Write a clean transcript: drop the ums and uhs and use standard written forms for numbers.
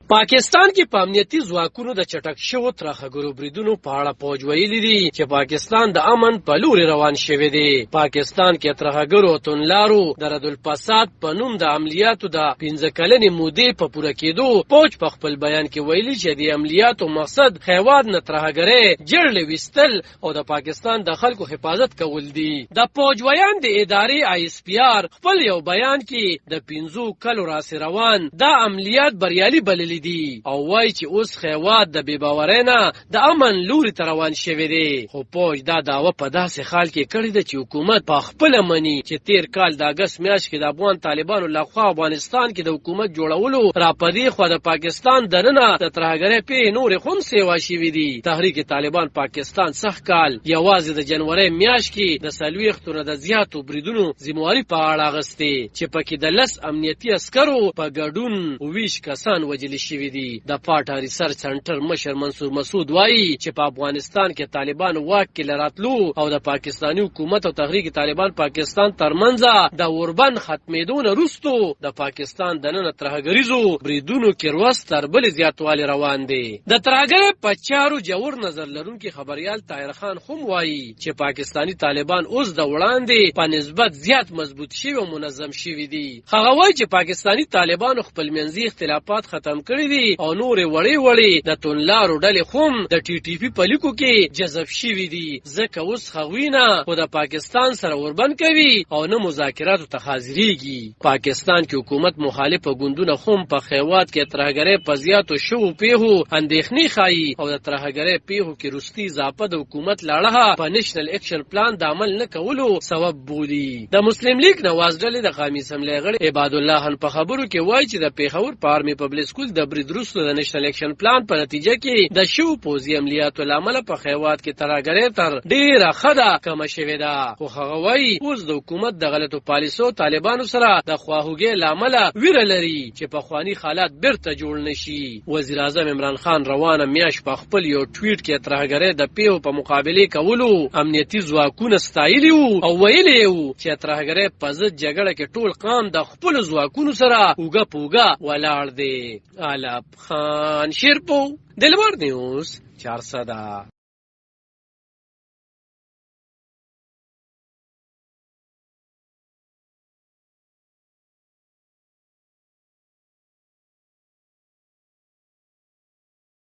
پاکستان کې په امنیتي ځواکونو د چټک شوو ترهګرو بریدونو په اړه فوج ویلي دي چې پاکستان د امن په لور روان شوی دی. پاکستان کې ترهګرو تونلارو د ردالفساد په نوم د عملیاتو د 15 کلنې مودې په پوره کېدو فوج په خپل بیان کې ویلي چې د عملیاتو مقصد خیواد نه ترهګرۍ جړلې وستل او د پاکستان د خلکو حفاظت کول دي. د فوج ویان د ادارې ISPR خپل یو بیان کې د 15 کلو راس روان دا عملیات بریالي بللي دي او وای چې اوس خیواد د بیباورۍ نه د امن لوري ته روان شوی دی. خو فوج دا دعوه په داسې حال کې کړې ده چې حکومت په خپل مني چې تیر کال د اگست میاشت کې د افغان طالبانو لخوا افغانستان کې د حکومت جوړولو را پدې خو د پاکستان دننه د ترهګرۍ په نور خون سیوا شوی دي. تحریک طالبان پاکستان سخت کال یوازې د جنوري میاشت کې د 40 د زیاتو بریدونو ذمہواری په اړه غستې چې پکې د 10 امنیتي عسکرو په ګډون 20 کسان وجل شوی دي. د پاټا ریسرچ سنټر مشر منصور مسعود وایي چې په افغانستان کې طالبان واک کې لراتلو او د پاکستاني حکومت او تحریک طالبان پاکستان ترمنځ د اوربند ختمېدو نه وروسته د پاکستان دننه ترهګریزو بریدونو کې روس تر بل زیاتوالی روان دي. د ترهګرۍ په چارو جوړ نظر لرونکي خبريال طاهر خان هم وایي چې پاکستاني طالبان اوس د وړاندې په نسبت زیات مضبوط شوي او منظم شوي دي. هغه وایي چې پاکستاني طالبان خپل منځي اختلافات ختم کړی دي او نور وړي د تونلارو ډلې هم د TTP په لیکو کې جذب شوي دي. ځکه اوس خوینه خو د پاکستان سره اوربند کوي او نه مذاکراتو ته حاضرېږي. پاکستان کې حکومت مخالفه ګوندونه هم په خیوات کې ترهګرۍ په زیاتو شوو پیښو اندېښنې ښایي او د ترهګرۍ پیښو کې وروستي اضافه د حکومت لاړه په نیشنل اکشن پلان د عمل نه کولو سبب بولي. د مسلم لیگ نواز ډلې د قومي اسمبلۍ غړي عباد الله خان په خبرو کې وایي چې د پیښور په آرمي پبلک سکول د برید وروسته د نیشنل اکشن پلان په نتیجه کې د شو پوزي عملیاتو لامل په خیوات کې ترهګرۍ تر ډیره خده کم شوې ده. خو هغه وایي اوس د حکومت د غلطو پالیسو طالبانو سره د خواهوګۍ لامل ویره لري چې په خواني حالات بیرته جوړ نشي. وزیر اعظم عمران خان روانه میاش په خپل یو ټویټ کې ترهګرۍ د پیو په مقابله کولو امنیتي ځواکونه ستایلی او ویلي چې ترهګرۍ په ضد جګړه کې ټول قام د خپل ځواکونو سره اوګه پوګه ولاړ دی. علب خان شیرپو دلبر نیوز 400